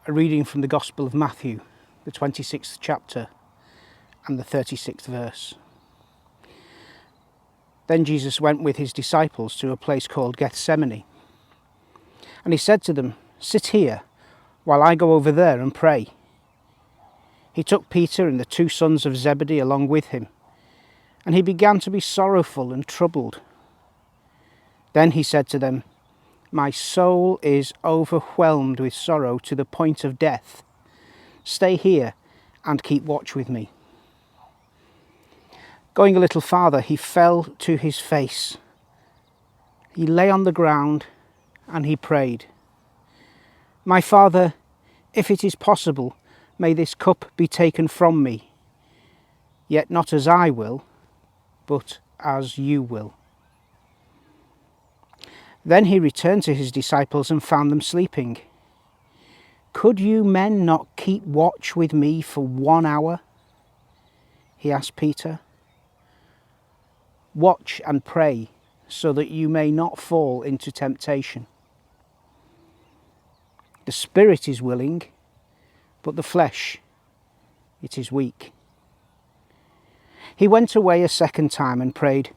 A reading from the Gospel of Matthew, the 26th chapter and the 36th verse. Then Jesus went with his disciples to a place called Gethsemane, and he said to them, "Sit here while I go over there and pray." He took Peter and the 2 sons of Zebedee along with him, and he began to be sorrowful and troubled. Then he said to them, "My soul is overwhelmed with sorrow to the point of death. Stay here and keep watch with me." Going a little farther, he fell to his face. He lay on the ground and he prayed, "My Father, if it is possible, may this cup be taken from me. Yet not as I will, but as you will." Then he returned to his disciples and found them sleeping. "Could you men not keep watch with me for 1 hour?" he asked Peter. "Watch and pray so that you may not fall into temptation. The spirit is willing, but the flesh, it is weak." He went away a second time and prayed,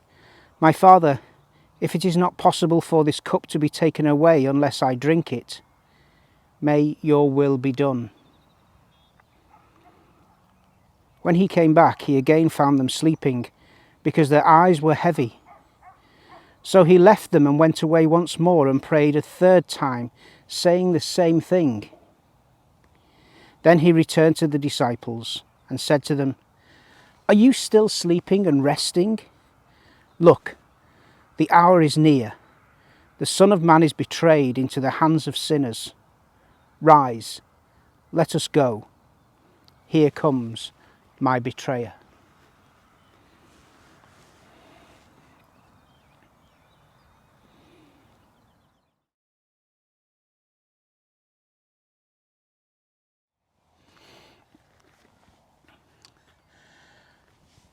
"My Father, if it is not possible for this cup to be taken away unless I drink it, may your will be done." When he came back, he again found them sleeping, because their eyes were heavy. So he left them and went away once more and prayed a third time, saying the same thing. Then he returned to the disciples and said to them, "Are you still sleeping and resting? Look, the hour is near. The Son of Man is betrayed into the hands of sinners. Rise, let us go. Here comes my betrayer."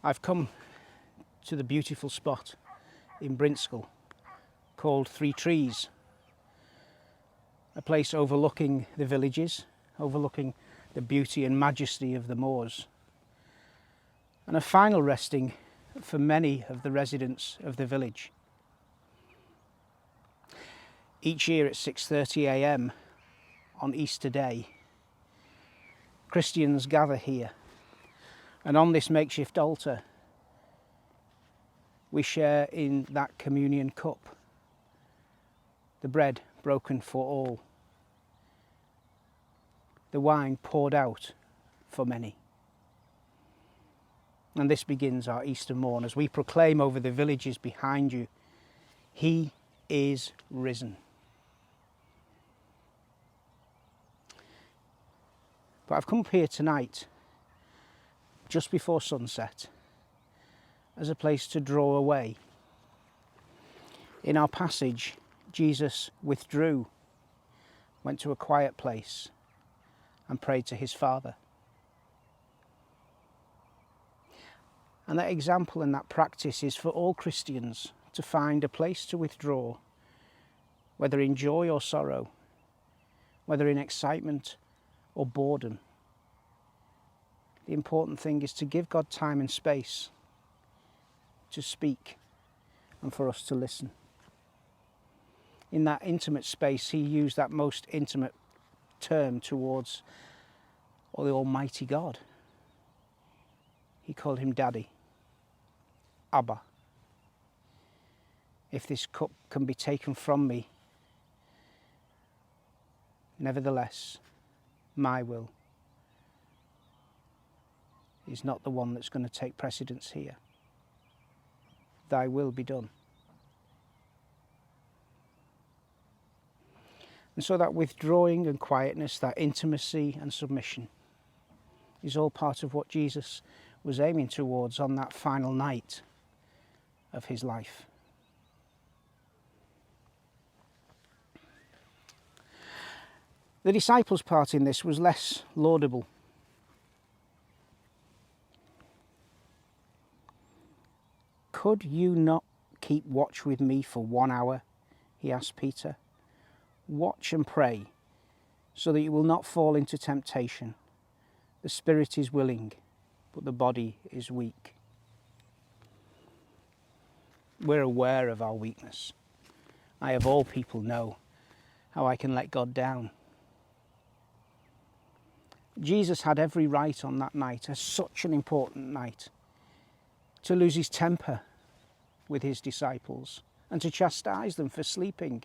I've come to the beautiful spot in Brinscall called 3 Trees, a place overlooking the villages, overlooking the beauty and majesty of the moors, and a final resting for many of the residents of the village. Each year at 6:30 a.m. on Easter Day, Christians gather here, and on this makeshift altar we share in that communion cup, the bread broken for all, the wine poured out for many. And this begins our Easter morn as we proclaim over the villages behind you, "He is risen." But I've come up here tonight, just before sunset, as a place to draw away. In our passage, Jesus withdrew, went to a quiet place and prayed to his Father. And that example and that practice is for all Christians, to find a place to withdraw, whether in joy or sorrow, whether in excitement or boredom. The important thing is to give God time and space to speak and for us to listen. In that intimate space, he used that most intimate term towards the Almighty God. He called him Daddy, Abba. "If this cup can be taken from me, nevertheless, my will is not the one that's going to take precedence here. Thy will be done." And so that withdrawing and quietness, that intimacy and submission, is all part of what Jesus was aiming towards on that final night of his life. The disciples' part in this was less laudable. "Could you not keep watch with me for 1 hour?" he asked Peter. "Watch and pray so that you will not fall into temptation. The spirit is willing, but the body is weak. We're aware of our weakness. I, of all people, know how I can let God down. Jesus had every right on that night, as such an important night, to lose his temper with his disciples and to chastise them for sleeping.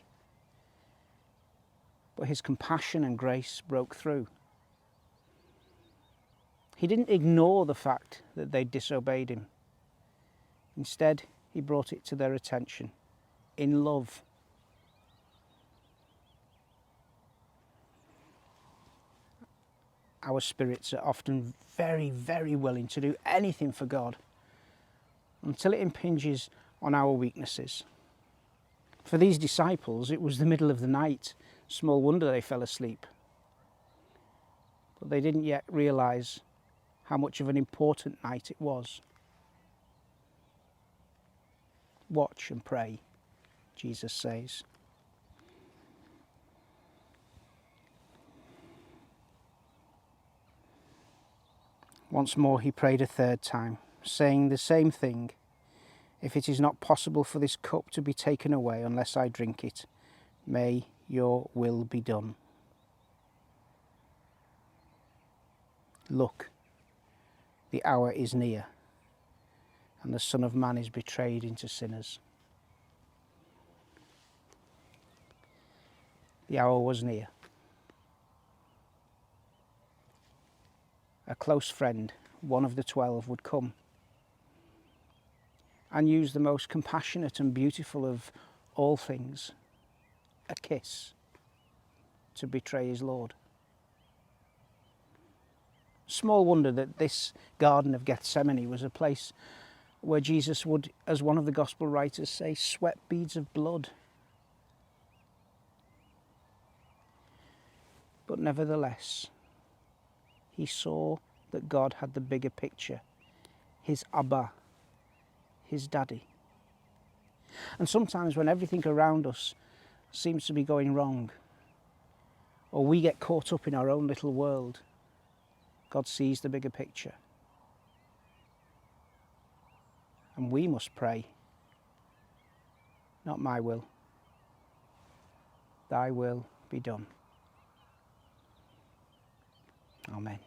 But his compassion and grace broke through. He didn't ignore the fact that they'd disobeyed him. Instead, he brought it to their attention in love. Our spirits are often very, very willing to do anything for God until it impinges on our weaknesses. For these disciples, it was the middle of the night. Small wonder they fell asleep. But they didn't yet realise how much of an important night it was. Watch and pray, Jesus says. Once more he prayed a third time, saying the same thing. If it is not possible for this cup to be taken away unless I drink it, may your will be done. Look, the hour is near, and the Son of Man is betrayed into sinners. The hour was near. A close friend, one of the 12, would come and use the most compassionate and beautiful of all things, a kiss, to betray his Lord. Small wonder that this Garden of Gethsemane was a place where Jesus would, as one of the Gospel writers say, sweat beads of blood. But nevertheless, he saw that God had the bigger picture, his Abba, his daddy. And sometimes when everything around us seems to be going wrong, or we get caught up in our own little world, God sees the bigger picture. And we must pray, not my will, thy will be done. Amen.